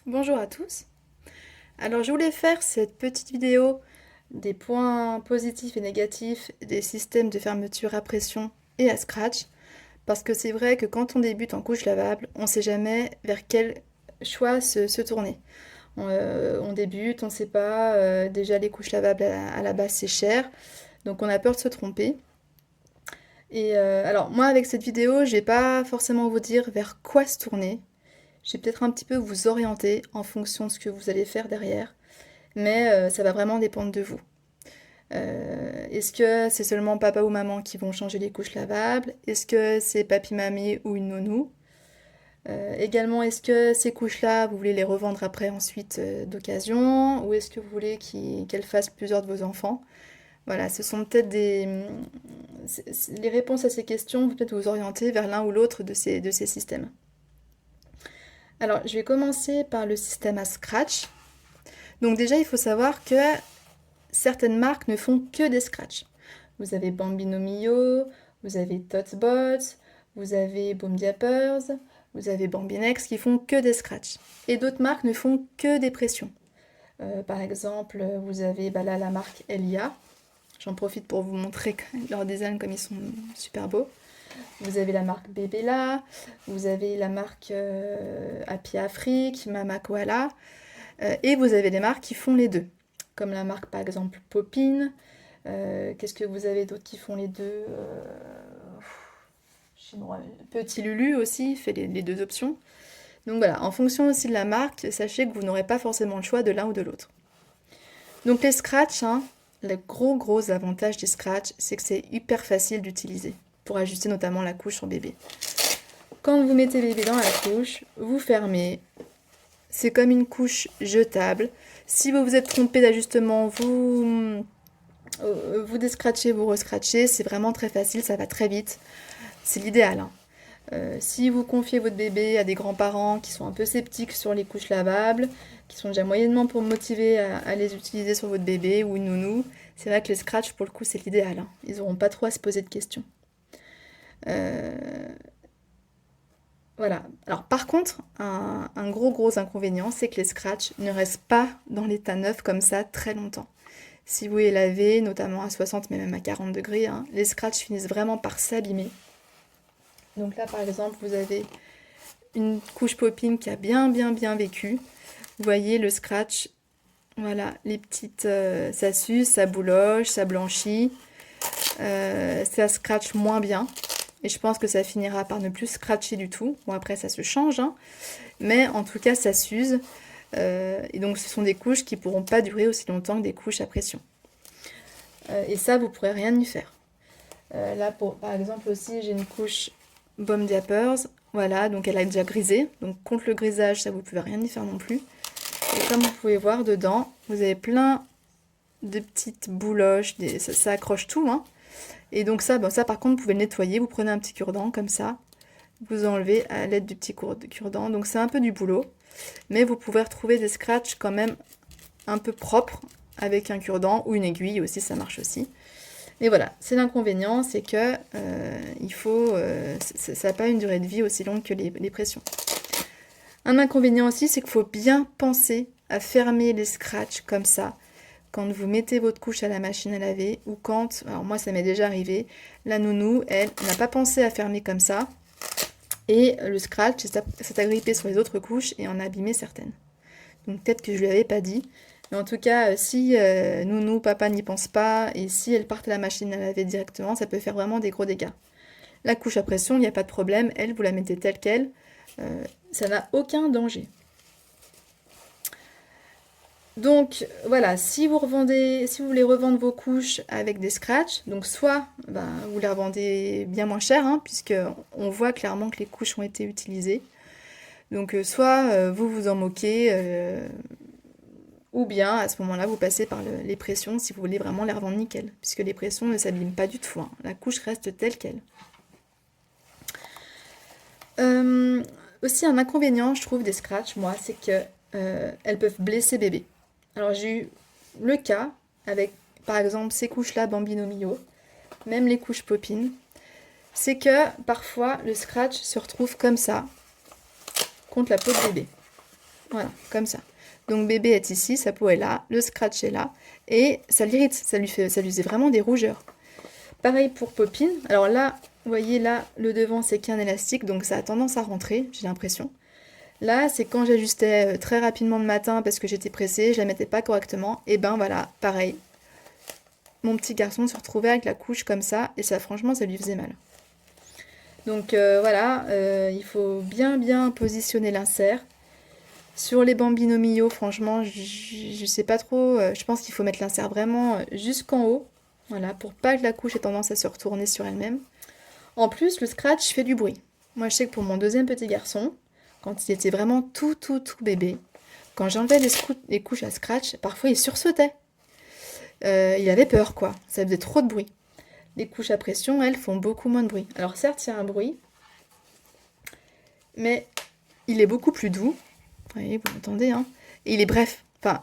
Bonjour à tous. Alors je voulais faire cette petite vidéo des points positifs et négatifs des systèmes de fermeture à pression et à scratch parce que c'est vrai que quand on débute en couche lavable, on ne sait jamais vers quel choix se tourner. On débute, on ne sait pas, déjà les couches lavables à la base c'est cher, donc on a peur de se tromper. Et alors moi avec cette vidéo, je vais pas forcément vous dire vers quoi se tourner. Je vais peut-être un petit peu vous orienter en fonction de ce que vous allez faire derrière, mais ça va vraiment dépendre de vous. Est-ce que c'est seulement papa ou maman qui vont changer les couches lavables? Est-ce que c'est papy-mamie ou une nounou? Également, est-ce que ces couches-là, vous voulez les revendre après ensuite d'occasion? Ou est-ce que vous voulez qu'elles fassent plusieurs de vos enfants? Voilà, ce sont peut-être les réponses à ces questions vont peut-être vous orienter vers l'un ou l'autre de ces systèmes. Alors, je vais commencer par le système à scratch. Donc déjà, il faut savoir que certaines marques ne font que des scratchs. Vous avez Bambino Mio, vous avez Totsbot, vous avez Boom Diapers, vous avez Bambinex qui font que des scratchs. Et d'autres marques ne font que des pressions. Par exemple, vous avez là la marque Elia. J'en profite pour vous montrer leur design comme ils sont super beaux. Vous avez la marque Bébéla, vous avez la marque Happy Afrique, Mama Koala, et vous avez des marques qui font les deux, comme la marque par exemple Popin. Qu'est-ce que vous avez d'autres qui font les deux Petit Lulu aussi fait les deux options. Donc voilà, en fonction aussi de la marque, sachez que vous n'aurez pas forcément le choix de l'un ou de l'autre. Donc les scratchs, hein, le gros avantage des scratchs, c'est que c'est hyper facile d'utiliser pour ajuster notamment la couche sur bébé. Quand vous mettez bébé dans la couche, vous fermez. C'est comme une couche jetable. Si vous vous êtes trompé d'ajustement, vous descratchez, vous rescratchez. C'est vraiment très facile, ça va très vite. C'est l'idéal, hein. Si vous confiez votre bébé à des grands-parents qui sont un peu sceptiques sur les couches lavables, qui sont déjà moyennement pour motiver à les utiliser sur votre bébé ou une nounou, c'est vrai que les scratchs, pour le coup, c'est l'idéal, hein. Ils n'auront pas trop à se poser de questions. Voilà. Alors par contre, un gros inconvénient, c'est que les scratchs ne restent pas dans l'état neuf comme ça très longtemps. Si vous les lavez, notamment à 60 mais même à 40 degrés, hein, les scratchs finissent vraiment par s'abîmer. Donc là par exemple, vous avez une couche Popping qui a bien vécu. Vous voyez le scratch, voilà, les petites, ça s'use, ça bouloche, ça blanchit, ça scratch moins bien. Et je pense que ça finira par ne plus scratcher du tout. Bon, après, ça se change, hein. Mais en tout cas, ça s'use. Et donc, ce sont des couches qui ne pourront pas durer aussi longtemps que des couches à pression. Et ça, vous ne pourrez rien y faire. Là, par exemple, aussi, j'ai une couche Bomb Diapers. Voilà, donc elle a déjà grisé. Donc, contre le grisage, ça, vous ne pouvez rien y faire non plus. Et comme vous pouvez voir, dedans, vous avez plein de petites bouloches. Ça accroche tout, hein. Et donc ça, ça par contre, vous pouvez le nettoyer. Vous prenez un petit cure-dent comme ça. Vous enlevez à l'aide du petit cure-dent. Donc c'est un peu du boulot. Mais vous pouvez retrouver des scratchs quand même un peu propres avec un cure-dent ou une aiguille aussi, ça marche aussi. Mais voilà, c'est l'inconvénient, c'est que ça n'a pas une durée de vie aussi longue que les pressions. Un inconvénient aussi, c'est qu'il faut bien penser à fermer les scratchs comme ça quand vous mettez votre couche à la machine à laver ou quand, alors moi ça m'est déjà arrivé, la nounou, elle n'a pas pensé à fermer comme ça et le scratch s'est agrippé sur les autres couches et en a abîmé certaines. Donc peut-être que je lui avais pas dit, mais en tout cas si nounou, papa n'y pense pas et si elle part à la machine à laver directement, ça peut faire vraiment des gros dégâts. La couche à pression, il n'y a pas de problème, elle, vous la mettez telle quelle, ça n'a aucun danger. Donc voilà, si vous voulez revendre vos couches avec des scratchs, donc soit vous les revendez bien moins cher, hein, puisque on voit clairement que les couches ont été utilisées. Donc soit vous vous en moquez, ou bien à ce moment-là vous passez par les pressions si vous voulez vraiment les revendre nickel, puisque les pressions ne s'abîment pas du tout, hein. La couche reste telle quelle. Aussi un inconvénient, je trouve, des scratchs, moi, c'est que elles peuvent blesser bébé. Alors j'ai eu le cas avec, par exemple, ces couches-là Bambino Mio, même les couches Popin, c'est que parfois le scratch se retrouve comme ça, contre la peau de bébé. Voilà, comme ça. Donc bébé est ici, sa peau est là, le scratch est là, et ça l'irrite, ça lui faisait vraiment des rougeurs. Pareil pour Popine. Alors là, vous voyez là, le devant c'est qu'un élastique, donc ça a tendance à rentrer, j'ai l'impression. Là, c'est quand j'ajustais très rapidement le matin parce que j'étais pressée, je la mettais pas correctement, et ben voilà, pareil. Mon petit garçon se retrouvait avec la couche comme ça, et ça franchement, ça lui faisait mal. Donc voilà, il faut bien positionner l'insert. Sur les Bambino Mio, franchement, je sais pas trop, je pense qu'il faut mettre l'insert vraiment jusqu'en haut, voilà, pour pas que la couche ait tendance à se retourner sur elle-même. En plus, le scratch fait du bruit. Moi, je sais que pour mon deuxième petit garçon, quand il était vraiment tout bébé, quand j'enlevais les couches à scratch, parfois il sursautait. Il avait peur, quoi. Ça faisait trop de bruit. Les couches à pression, elles, font beaucoup moins de bruit. Alors certes, il y a un bruit, mais il est beaucoup plus doux. Vous voyez, vous l'entendez, hein. Et il est bref. Enfin,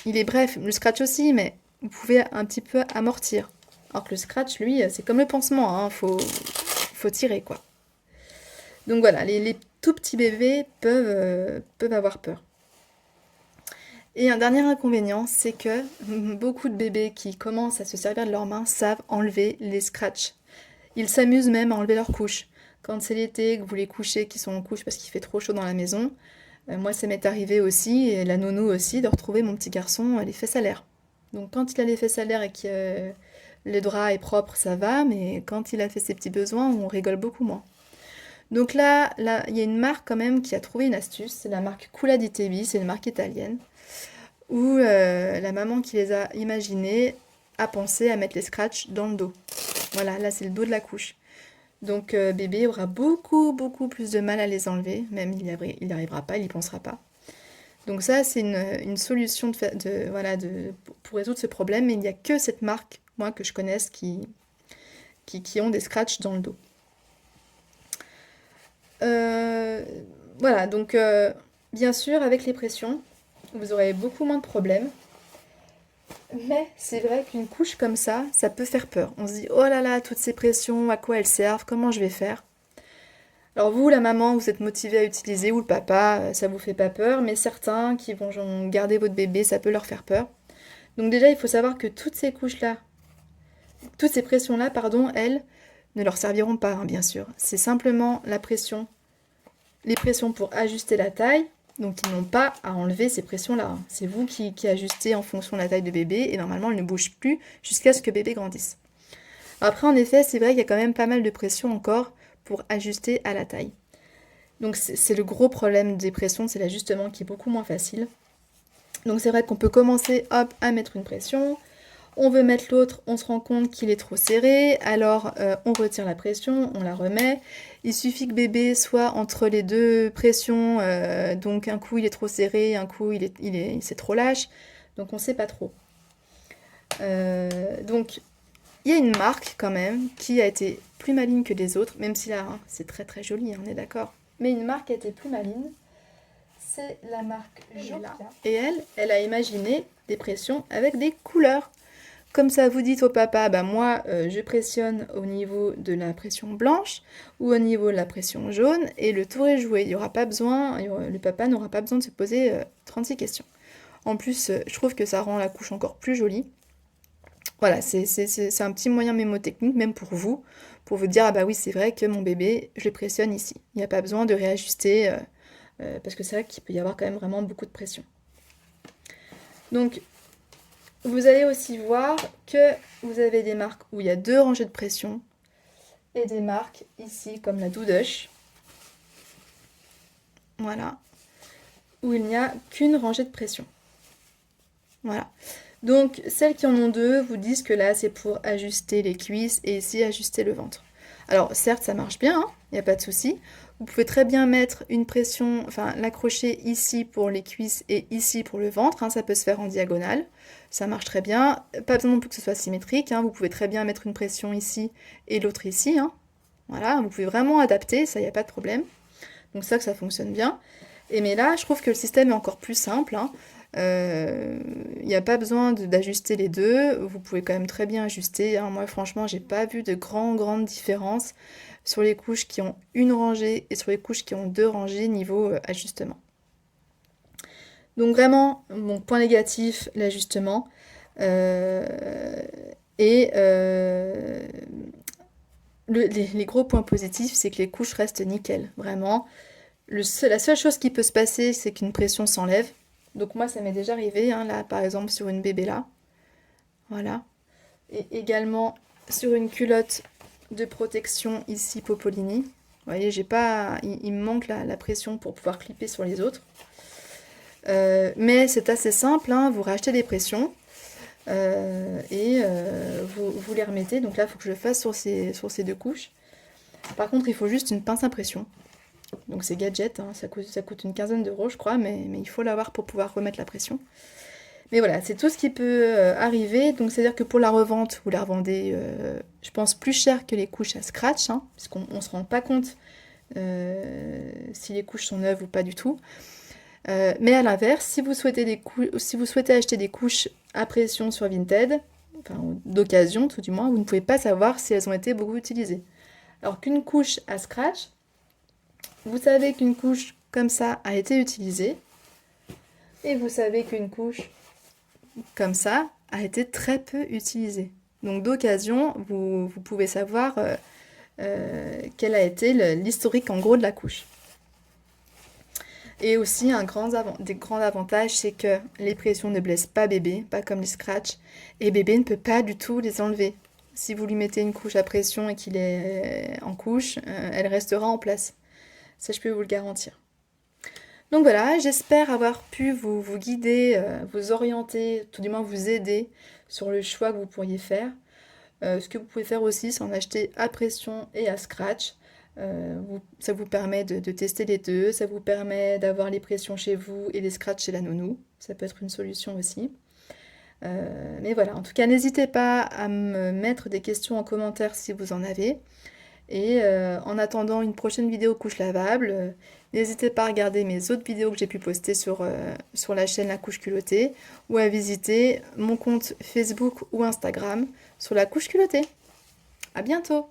il est bref. Le scratch aussi, mais vous pouvez un petit peu amortir. Alors que le scratch, lui, c'est comme le pansement, hein. Faut tirer, quoi. Donc voilà, les tout petits bébés peuvent avoir peur. Et un dernier inconvénient, c'est que beaucoup de bébés qui commencent à se servir de leurs mains savent enlever les scratchs. Ils s'amusent même à enlever leurs couches. Quand c'est l'été, que vous les couchez, qui sont en couche parce qu'il fait trop chaud dans la maison, moi ça m'est arrivé aussi, et la nounou aussi, de retrouver mon petit garçon les fesses à l'air. Donc quand il a les fesses à l'air et que le drap est propre, ça va, mais quand il a fait ses petits besoins, on rigole beaucoup moins. Donc là, il y a une marque quand même qui a trouvé une astuce, c'est la marque Culla di Tebi, c'est une marque italienne, où la maman qui les a imaginés a pensé à mettre les scratchs dans le dos. Voilà, là c'est le dos de la couche. Donc bébé aura beaucoup plus de mal à les enlever, même il n'y arrivera pas, il n'y pensera pas. Donc ça c'est une solution voilà, pour résoudre ce problème, mais il n'y a que cette marque, moi que je connaisse, qui ont des scratchs dans le dos. Euh, voilà, donc bien sûr avec les pressions, vous aurez beaucoup moins de problèmes. Mais c'est vrai qu'une couche comme ça peut faire peur. On se dit, oh là là, toutes ces pressions, à quoi elles servent, comment je vais faire? Alors vous, la maman, vous êtes motivé à utiliser, ou le papa, ça vous fait pas peur, mais certains qui vont garder votre bébé, ça peut leur faire peur. Donc déjà, il faut savoir que toutes ces couches-là, toutes ces pressions-là, pardon, elles, ne leur serviront pas, hein, bien sûr. C'est simplement les pressions pour ajuster la taille, donc ils n'ont pas à enlever ces pressions-là, hein. C'est vous qui ajustez en fonction de la taille de bébé, et normalement, elles ne bougent plus jusqu'à ce que bébé grandisse. Après, en effet, c'est vrai qu'il y a quand même pas mal de pression encore pour ajuster à la taille. Donc c'est le gros problème des pressions, c'est l'ajustement qui est beaucoup moins facile. Donc c'est vrai qu'on peut commencer, hop, à mettre une pression. On veut mettre l'autre, on se rend compte qu'il est trop serré, alors on retire la pression, on la remet. Il suffit que bébé soit entre les deux pressions, donc un coup il est trop serré, un coup c'est trop lâche, donc on ne sait pas trop. Donc il y a une marque quand même qui a été plus maligne que les autres, même si là c'est très joli, hein, on est d'accord. Mais une marque qui a été plus maligne, c'est la marque Jola. Et elle a imaginé des pressions avec des couleurs. Comme ça, vous dites au papa, bah moi, je pressionne au niveau de la pression blanche ou au niveau de la pression jaune, et le tour est joué. Il y aura pas besoin, le papa n'aura pas besoin de se poser 36 questions. En plus, je trouve que ça rend la couche encore plus jolie. Voilà, c'est un petit moyen mémotechnique, même pour vous dire, ah bah oui, c'est vrai que mon bébé, je le pressionne ici. Il n'y a pas besoin de réajuster, parce que c'est vrai qu'il peut y avoir quand même vraiment beaucoup de pression. Donc, vous allez aussi voir que vous avez des marques où il y a 2 rangées de pression, et des marques ici, comme la Doudush, voilà, où il n'y a qu'une rangée de pression. Voilà. Donc, celles qui en ont 2 vous disent que là, c'est pour ajuster les cuisses et ici, ajuster le ventre. Alors, certes, ça marche bien, il n'y a pas de souci. Vous pouvez très bien mettre une pression, enfin, l'accrocher ici pour les cuisses et ici pour le ventre, hein, ça peut se faire en diagonale. Ça marche très bien. Pas besoin non plus que ce soit symétrique, hein, vous pouvez très bien mettre une pression ici et l'autre ici, hein. Voilà, vous pouvez vraiment adapter, ça, il n'y a pas de problème. Donc ça fonctionne bien. Mais là, je trouve que le système est encore plus simple, hein. Il n'y a pas besoin d'ajuster les deux, vous pouvez quand même très bien ajuster, hein. Moi franchement j'ai pas vu de grandes différences sur les couches qui ont une rangée et sur les couches qui ont 2 rangées niveau ajustement. Donc vraiment, mon point négatif, l'ajustement. Euh, et les gros points positifs, c'est que les couches restent nickel. Vraiment. La seule chose qui peut se passer, c'est qu'une pression s'enlève. Donc moi, ça m'est déjà arrivé, hein, là, par exemple, sur une bébé là. Voilà. Et également sur une culotte de protection ici Popolini. Vous voyez, j'ai pas, il me manque la pression pour pouvoir clipper sur les autres. Mais c'est assez simple, hein, vous rachetez des pressions et vous les remettez. Donc là, il faut que je le fasse sur ces deux couches. Par contre, il faut juste une pince à pression. Donc c'est gadget, hein, ça coûte une quinzaine d'euros, je crois, mais il faut l'avoir pour pouvoir remettre la pression. Mais voilà, c'est tout ce qui peut arriver. Donc c'est-à-dire que pour la revente, vous la revendez, je pense, plus cher que les couches à scratch, hein, puisqu'on ne se rend pas compte si les couches sont neuves ou pas du tout. Mais à l'inverse, si vous souhaitez acheter des couches à pression sur Vinted, enfin d'occasion tout du moins, vous ne pouvez pas savoir si elles ont été beaucoup utilisées. Alors qu'une couche à scratch, vous savez qu'une couche comme ça a été utilisée, et vous savez qu'une couche comme ça a été très peu utilisée. Donc d'occasion, vous pouvez savoir quel a été l'historique en gros de la couche. Et aussi, des grands avantages, c'est que les pressions ne blessent pas bébé, pas comme les scratchs, et bébé ne peut pas du tout les enlever. Si vous lui mettez une couche à pression et qu'il est en couche, elle restera en place. Ça, je peux vous le garantir. Donc voilà, j'espère avoir pu vous guider, vous orienter, tout du moins vous aider sur le choix que vous pourriez faire. Ce que vous pouvez faire aussi, c'est en acheter à pression et à scratch. Ça vous permet de tester les deux, ça vous permet d'avoir les pressions chez vous et les scratchs chez la nounou. Ça peut être une solution aussi. Mais voilà, en tout cas, n'hésitez pas à me mettre des questions en commentaire si vous en avez. Et en attendant une prochaine vidéo couche lavable, n'hésitez pas à regarder mes autres vidéos que j'ai pu poster sur la chaîne La Couche Culottée ou à visiter mon compte Facebook ou Instagram sur La Couche Culottée. À bientôt!